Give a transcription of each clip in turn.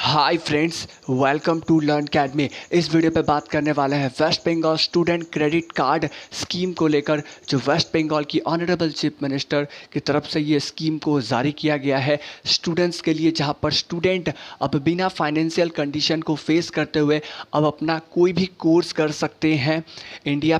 Hi friends, welcome to learn academy. इस video पे बात करने वाले हैं West Bengal student credit card scheme को लेकर, जो वेस्ट बंगाल की ऑनरेबल चीफ मिनिस्टर की तरफ से ये स्कीम को जारी किया गया है स्टूडेंट्स के लिए, जहां पर स्टूडेंट अब बिना फाइनेंशियल कंडीशन को फेस करते हुए अब अपना कोई भी कोर्स कर सकते हैं इंडिया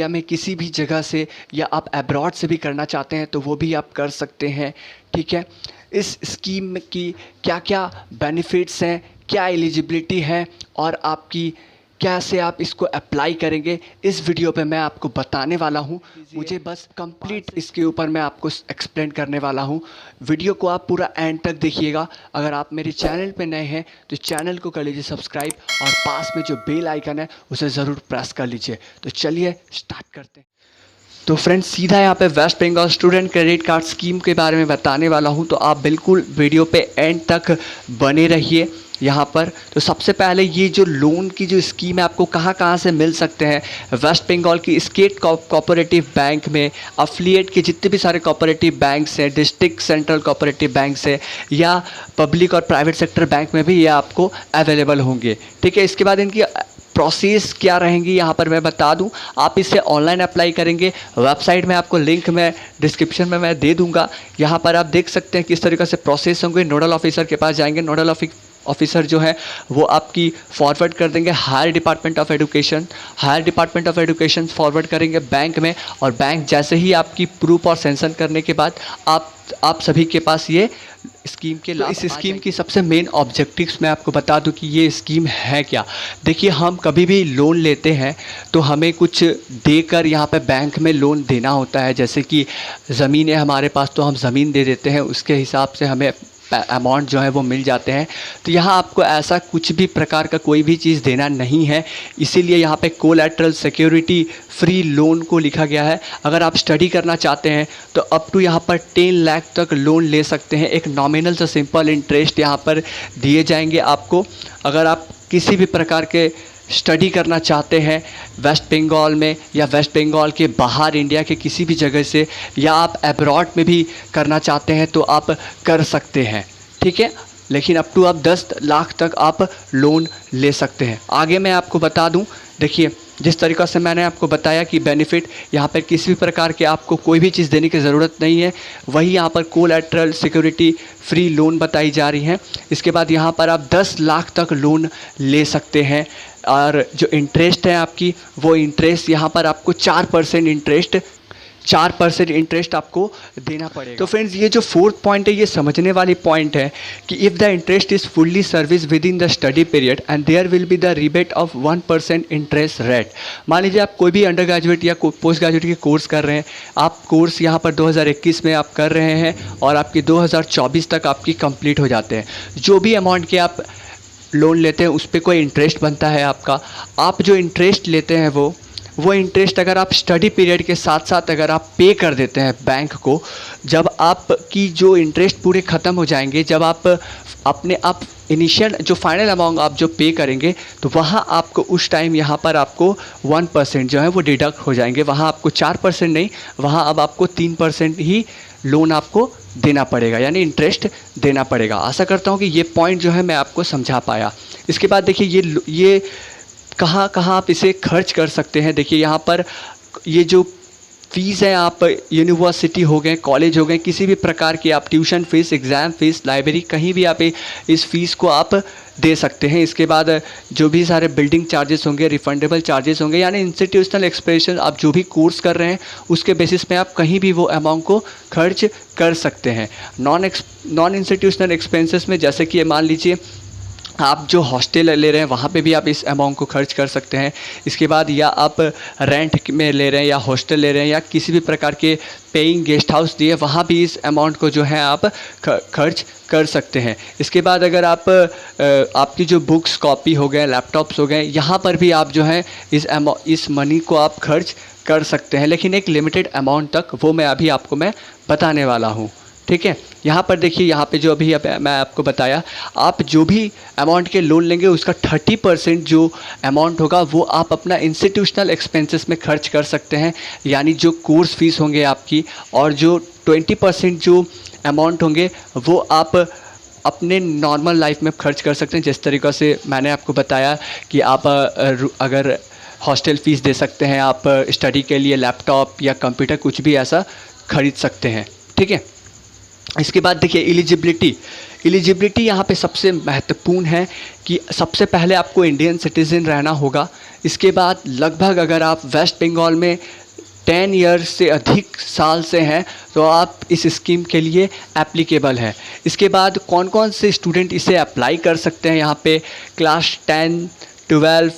में किसी भी जगह से, या आप अब्रॉड से भी करना चाहते हैं तो वो भी आप कर सकते हैं। ठीक है, इस स्कीम की क्या क्या बेनिफिट्स हैं, क्या एलिजिबिलिटी है और आपकी कैसे आप इसको अप्लाई करेंगे, इस वीडियो पे मैं आपको बताने वाला हूँ। मुझे बस कंप्लीट इसके ऊपर मैं आपको एक्सप्लेन करने वाला हूँ। वीडियो को आप पूरा एंड तक देखिएगा। अगर आप मेरे चैनल पे नए हैं तो चैनल को कर लीजिए सब्सक्राइब और पास में जो बेल आइकन है उसे ज़रूर प्रेस कर लीजिए। तो चलिए स्टार्ट करते हैं। तो फ्रेंड्स, सीधा यहाँ पे West Bengal student credit card scheme के बारे में बताने वाला हूँ, तो आप बिल्कुल वीडियो पे एंड तक बने रहिए। यहाँ पर तो सबसे पहले ये जो लोन की जो स्कीम है आपको कहाँ से मिल सकते हैं। वेस्ट बंगाल की स्टेट कोऑपरेटिव बैंक में अफिलिएट के जितने भी सारे कोऑपरेटिव बैंक्स हैं, डिस्ट्रिक्ट सेंट्रल कोऑपरेटिव बैंक्स है या पब्लिक और प्राइवेट सेक्टर बैंक में भी ये आपको अवेलेबल होंगे। ठीक है, इसके बाद इनकी प्रोसेस क्या रहेंगी यहाँ पर मैं बता दूं। आप इसे ऑनलाइन अप्लाई करेंगे, वेबसाइट में आपको लिंक मैं डिस्क्रिप्शन में मैं दे दूंगा। यहाँ पर आप देख सकते हैं किस तरीके से प्रोसेस होंगे। नोडल ऑफिसर के पास जाएंगे, नोडल ऑफिसर जो है वो आपकी फॉरवर्ड कर देंगे higher department of education forward करेंगे बैंक में, और बैंक जैसे ही आपकी प्रूफ और सेंशन करने के बाद आप सभी के पास ये स्कीम के इस स्कीम की सबसे मेन ऑब्जेक्टिव्स मैं आपको बता दूं कि ये स्कीम है क्या। देखिए, हम कभी भी लोन लेते हैं तो हमें कुछ देकर यहाँ पे बैंक में लोन देना होता है। जैसे कि ज़मीन है हमारे पास तो हम ज़मीन दे देते हैं, उसके हिसाब से हमें अमाउंट जो है वो मिल जाते हैं। तो यहाँ आपको ऐसा कुछ भी प्रकार का कोई भी चीज़ देना नहीं है, इसीलिए यहाँ पे कोलैटरल सिक्योरिटी फ्री लोन को लिखा गया है। अगर आप स्टडी करना चाहते हैं तो अप टू यहाँ पर 10 लाख तक लोन ले सकते हैं। एक नॉमिनल से सिंपल इंटरेस्ट यहाँ पर दिए जाएंगे आपको। अगर आप किसी भी प्रकार के स्टडी करना चाहते हैं वेस्ट बंगाल में या वेस्ट बंगाल के बाहर इंडिया के किसी भी जगह से, या आप अब्रॉड में भी करना चाहते हैं तो आप कर सकते हैं। ठीक है, लेकिन अप टू आप 10 लाख तक आप लोन ले सकते हैं। आगे मैं आपको बता दूं, देखिए जिस तरीक़ा से मैंने आपको बताया कि बेनिफिट, यहाँ पर किसी भी प्रकार के आपको कोई भी चीज़ देने की ज़रूरत नहीं है। वही यहाँ पर कोलैटरल सिक्योरिटी फ्री लोन बताई जा रही है। इसके बाद यहाँ पर आप 10 लाख तक लोन ले सकते हैं, और जो इंटरेस्ट है आपकी वो इंटरेस्ट यहाँ पर आपको 4% इंटरेस्ट आपको देना पड़ेगा। तो फ्रेंड्स, ये जो फोर्थ पॉइंट है ये समझने वाली पॉइंट है कि if the interest is fully service within the study period and there will be the rebate of 1% interest rate. मान लीजिए आप कोई भी अंडर ग्रेजुएट या पोस्ट ग्रेजुएट के कोर्स कर रहे हैं, आप कोर्स यहाँ पर 2021 में आप कर रहे हैं और आपकी 2024 तक आपकी कंप्लीट हो जाते हैं। जो भी अमाउंट के आप लोन लेते हैं उस पर कोई इंटरेस्ट बनता है आपका। आप जो इंटरेस्ट लेते हैं वो इंटरेस्ट अगर आप स्टडी पीरियड के साथ साथ अगर आप पे कर देते हैं बैंक को, जब आपकी जो इंटरेस्ट पूरे ख़त्म हो जाएंगे, जब आप इनिशियल जो फाइनल अमाउंट आप जो पे करेंगे, तो वहाँ आपको उस टाइम यहाँ पर आपको 1% जो है वो डिडक्ट हो जाएंगे। वहाँ आपको 4% नहीं, वहाँ अब आपको 3% ही लोन आपको देना पड़ेगा, यानी इंटरेस्ट देना पड़ेगा। आशा करता हूँ कि ये पॉइंट जो है मैं आपको समझा पाया। इसके बाद देखिए ये कहाँ आप इसे खर्च कर सकते हैं। देखिए यहाँ पर ये जो फ़ीस है, आप यूनिवर्सिटी हो गए, कॉलेज हो गए, किसी भी प्रकार की आप tuition fees, exam fees, library, कहीं भी आप इस फ़ीस को आप दे सकते हैं। इसके बाद जो भी सारे बिल्डिंग चार्जेस होंगे, रिफंडेबल चार्जेस होंगे, यानी इंस्टीट्यूशनल एक्सपेंसेस आप जो भी कोर्स कर रहे हैं उसके बेसिस पे आप कहीं भी वो अमाउंट को खर्च कर सकते हैं। नॉन इंस्टीट्यूशनल एक्सपेंसेस में जैसे कि मान लीजिए आप जो हॉस्टल ले रहे हैं वहाँ पे भी आप इस अमाउंट को खर्च कर सकते हैं। इसके बाद या आप रेंट में ले रहे हैं या हॉस्टल ले रहे हैं या किसी भी प्रकार के पेइंग गेस्ट हाउस दिए, वहाँ भी इस अमाउंट को जो है आप खर्च कर सकते हैं। इसके बाद अगर आपकी जो बुक्स कॉपी हो गए, लैपटॉप्स हो गए, यहाँ पर भी आप जो है इस मनी को आप खर्च कर सकते हैं, लेकिन एक लिमिटेड अमाउंट तक, वो मैं अभी आपको बताने वाला हूँ। ठीक है, यहाँ पर देखिए, यहाँ पे जो अभी मैं आपको बताया, आप जो भी अमाउंट के लोन लेंगे उसका 30% जो अमाउंट होगा वो आप अपना इंस्टीट्यूशनल एक्सपेंसेस में खर्च कर सकते हैं, यानी जो कोर्स फीस होंगे आपकी, और जो 20% जो अमाउंट होंगे वो आप अपने नॉर्मल लाइफ में खर्च कर सकते हैं। जिस तरीक़े से मैंने आपको बताया कि आप अगर हॉस्टल फ़ीस दे सकते हैं, आप स्टडी के लिए लैपटॉप या कंप्यूटर कुछ भी ऐसा ख़रीद सकते हैं, ठीक है। इसके बाद देखिए एलिजिबिलिटी यहाँ पे सबसे महत्वपूर्ण है कि सबसे पहले आपको इंडियन सिटीज़न रहना होगा। इसके बाद लगभग अगर आप वेस्ट बंगाल में 10 ईयर्स से अधिक साल से हैं तो आप इस स्कीम के लिए एप्लीकेबल हैं। इसके बाद कौन कौन से स्टूडेंट इसे अप्लाई कर सकते हैं, यहाँ पे class 10, 12,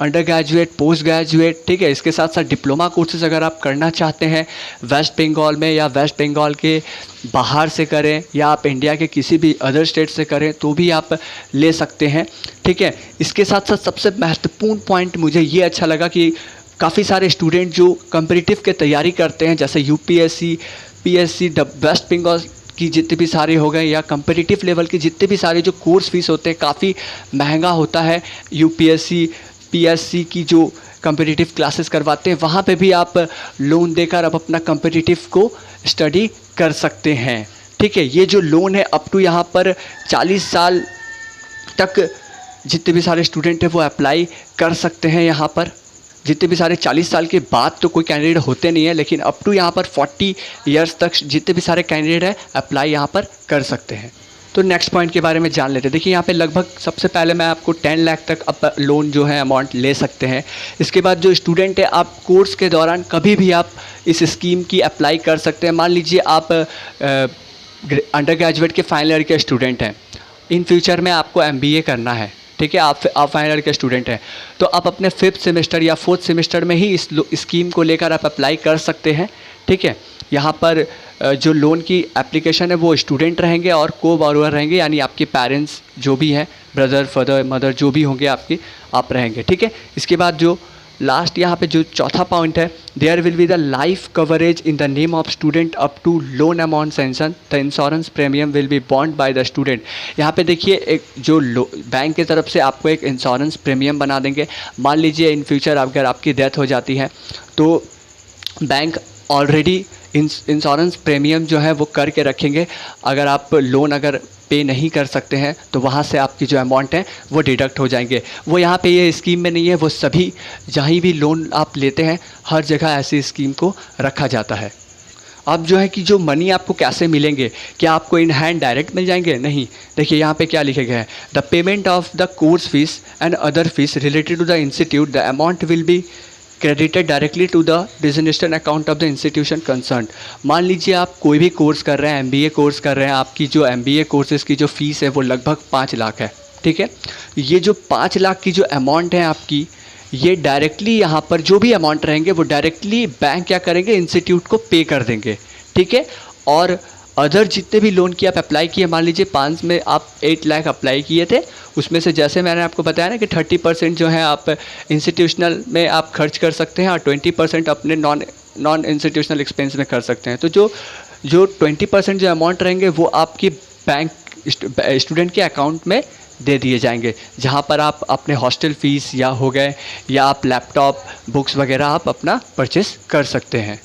under graduate, post graduate, ठीक है। इसके साथ साथ डिप्लोमा कोर्सेज़ अगर आप करना चाहते हैं वेस्ट बंगाल में या वेस्ट बंगाल के बाहर से करें या आप इंडिया के किसी भी अदर स्टेट से करें तो भी आप ले सकते हैं, ठीक है। इसके साथ साथ सबसे महत्वपूर्ण पॉइंट मुझे ये अच्छा लगा कि काफ़ी सारे स्टूडेंट जो कॉम्पिटिटिव की तैयारी करते हैं, जैसे यूपीएससी, पीएससी, वेस्ट बंगाल की जितने भी सारे हो गए या कॉम्पिटिटिव लेवल के जितने भी सारे जो कोर्स फीस होते हैं काफ़ी महंगा होता है। यूपीएससी, पीएससी की जो कॉम्पिटिटिव क्लासेस करवाते हैं वहाँ पे भी आप लोन देकर आप अपना कॉम्पिटिटिव को स्टडी कर सकते हैं, ठीक है। ये जो लोन है अप टू यहाँ पर 40 साल तक जितने भी सारे स्टूडेंट हैं वो अप्लाई कर सकते हैं। यहाँ पर जितने भी सारे 40 साल के बाद तो कोई कैंडिडेट होते नहीं है, लेकिन अप टू यहाँ पर 40 ईयर्स तक जितने भी सारे कैंडिडेट हैं अप्लाई यहाँ पर कर सकते हैं। तो नेक्स्ट पॉइंट के बारे में जान लेते हैं। देखिए यहाँ पे लगभग सबसे पहले मैं आपको 10 लाख तक आप लोन जो है अमाउंट ले सकते हैं। इसके बाद जो स्टूडेंट है आप कोर्स के दौरान कभी भी आप इस स्कीम की अप्लाई कर सकते हैं। मान लीजिए आप अंडर ग्रेजुएट के फाइनल ईयर के स्टूडेंट हैं, इन फ्यूचर में आपको MBA करना है, ठीक है। आप फाइनल ईयर के स्टूडेंट हैं तो आप अपने 5th सेमेस्टर या 4th सेमेस्टर में ही इस स्कीम को लेकर आप अप्लाई कर सकते हैं, ठीक है। यहाँ पर जो लोन की एप्लीकेशन है वो स्टूडेंट रहेंगे और को बोरोवर रहेंगे, यानी आपके पेरेंट्स जो भी हैं, ब्रदर, फादर, मदर जो भी होंगे आपके, आप रहेंगे, ठीक है। इसके बाद जो लास्ट यहाँ पे जो चौथा पॉइंट है, there will be the life coverage in the name of student up to loan amount sanction, the insurance premium will be bond by the student. यहाँ पे देखिए एक जो बैंक की तरफ से आपको एक इंश्योरेंस प्रीमियम बना देंगे। मान लीजिए इन फ्यूचर अगर आपकी डेथ हो जाती है तो बैंक ऑलरेडी इंश्योरेंस प्रीमियम जो है वो करके रखेंगे। अगर आप लोन अगर पे नहीं कर सकते हैं तो वहाँ से आपकी जो अमाउंट है वो डिडक्ट हो जाएंगे। वो यहाँ पे ये स्कीम में नहीं है, वो सभी जहाँ भी लोन आप लेते हैं हर जगह ऐसी स्कीम को रखा जाता है। अब जो है कि जो मनी आपको कैसे मिलेंगे, क्या आपको इन हैंड डायरेक्ट मिल जाएंगे? नहीं। देखिए यहाँ पे क्या लिखे गए हैं, the payment of the course fees and other fees related to the institute, the amount will be credited directly to the designation account of the institution concern. मान लीजिए आप कोई भी कोर्स कर रहे हैं, MBA कोर्स कर रहे हैं, आपकी जो MBA कोर्सेज़ की जो फ़ीस है वो लगभग 5 लाख है, ठीक है। ये जो 5 लाख की जो अमाउंट है आपकी, ये डायरेक्टली यहाँ पर जो भी अमाउंट रहेंगे वो डायरेक्टली बैंक क्या करेंगे, इंस्टीट्यूट को पे कर देंगे, ठीक है। और अदर जितने भी लोन की आप अप्लाई किए, मान लीजिए 5 में आप 8 लाख अप्लाई किए थे, उसमें से जैसे मैंने आपको बताया ना कि 30% जो है आप इंस्टीट्यूशनल में आप खर्च कर सकते हैं और 20% अपने नॉन इंस्टीट्यूशनल एक्सपेंस में कर सकते हैं। तो जो 20% जो अमाउंट रहेंगे वो आपकी बैंक स्टूडेंट के अकाउंट में दे दिए जाएंगे, जहाँ पर आप अपने हॉस्टल फ़ीस या हो गए या आप लैपटॉप, बुक्स वगैरह आप अपना परचेस कर सकते हैं।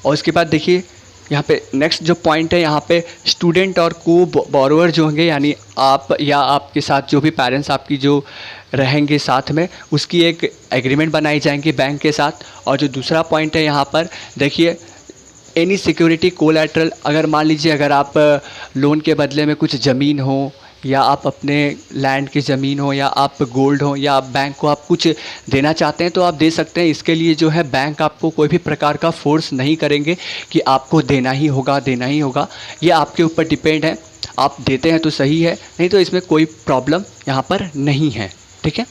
और उसके बाद देखिए यहाँ पे नेक्स्ट जो पॉइंट है, यहाँ पे स्टूडेंट और को बोरोवर जो होंगे, यानी आप या आपके साथ जो भी पेरेंट्स आपकी जो रहेंगे साथ में, उसकी एक एग्रीमेंट बनाई जाएंगी बैंक के साथ। और जो दूसरा पॉइंट है यहाँ पर देखिए, एनी सिक्योरिटी कोलैटरल, अगर मान लीजिए अगर आप लोन के बदले में कुछ ज़मीन हो या आप अपने लैंड की ज़मीन हो या आप गोल्ड हो या आप बैंक को आप कुछ देना चाहते हैं तो आप दे सकते हैं। इसके लिए जो है बैंक आपको कोई भी प्रकार का फोर्स नहीं करेंगे कि आपको देना ही होगा। ये आपके ऊपर डिपेंड है, आप देते हैं तो सही है, नहीं तो इसमें कोई प्रॉब्लम यहाँ पर नहीं है, ठीक है।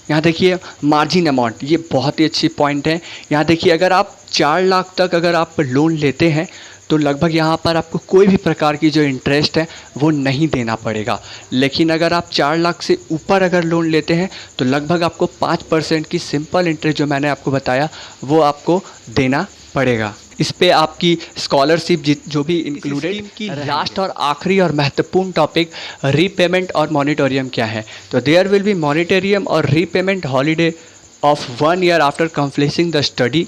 यहाँ देखिए मार्जिन अमाउंट, ये बहुत ही अच्छी पॉइंट है। यहाँ देखिए अगर आप 4 लाख तक अगर आप लोन लेते हैं तो लगभग यहाँ पर आपको कोई भी प्रकार की जो इंटरेस्ट है वो नहीं देना पड़ेगा। लेकिन अगर आप 4 लाख से ऊपर अगर लोन लेते हैं तो लगभग आपको 5% की सिंपल इंटरेस्ट जो मैंने आपको बताया वो आपको देना पड़ेगा। इस पे आपकी स्कॉलरशिप जो भी इंक्लूडेड की लास्ट और आखिरी और महत्वपूर्ण टॉपिक रीपेमेंट और मॉनिटोरियम क्या है। तो देयर विल बी मॉनिटोरियम और repayment holiday of 1 year after completing the study.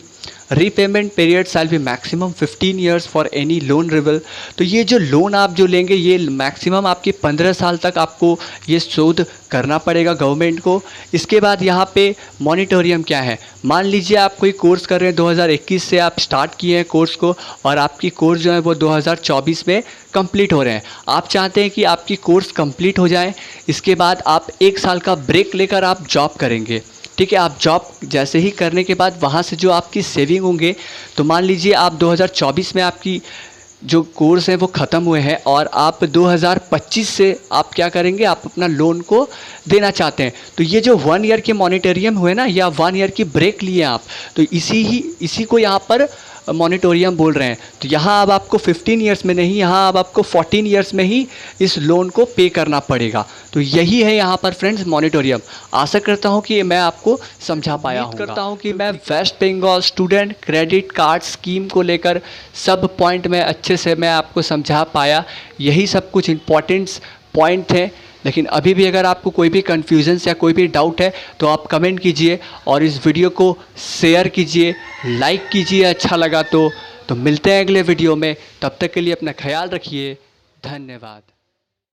Repayment period shall be maximum 15 years for any loan reveal. तो ये जो लोन आप जो लेंगे ये मैक्सिमम आपके 15 साल तक आपको ये शोध करना पड़ेगा गवर्नमेंट को। इसके बाद यहाँ पे मॉनिटोरियम क्या है, मान लीजिए आप कोई कोर्स कर रहे हैं 2021 से आप स्टार्ट किए हैं कोर्स को और आपकी कोर्स जो है वो 2024 में कंप्लीट हो रहे हैं। आप चाहते हैं कि आपकी कोर्स कंप्लीट हो जाए, इसके बाद आप 1 साल का ब्रेक लेकर आप जॉब करेंगे। ठीक है, आप जॉब जैसे ही करने के बाद वहाँ से जो आपकी सेविंग होंगे, तो मान लीजिए आप 2024 में आपकी जो कोर्स है वो ख़त्म हुए हैं और आप 2025 से आप क्या करेंगे, आप अपना लोन को देना चाहते हैं। तो ये जो 1 ईयर के मॉनिटोरियम हुए ना, या 1 ईयर की ब्रेक लिए आप, तो इसी को यहाँ पर मॉनिटोरियम बोल रहे हैं। तो यहाँ अब आपको 15 ईयर्स में नहीं, यहाँ अब आपको 14 ईयर्स में ही इस लोन को पे करना पड़ेगा। तो यही है यहाँ पर फ्रेंड्स मॉनिटोरियम। आशा करता हूँ कि मैं आपको समझा पाया हूँ। करता हूँ कि मैं West Bengal student credit card scheme को लेकर सब पॉइंट में अच्छे से मैं आपको समझा पाया। यही सब कुछ इम्पॉर्टेंट्स पॉइंट थे। लेकिन अभी भी अगर आपको कोई भी कन्फ्यूजन्स या कोई भी डाउट है तो आप कमेंट कीजिए और इस वीडियो को शेयर कीजिए, लाइक कीजिए अच्छा लगा तो मिलते हैं अगले वीडियो में। तब तक के लिए अपना ख्याल रखिए। धन्यवाद।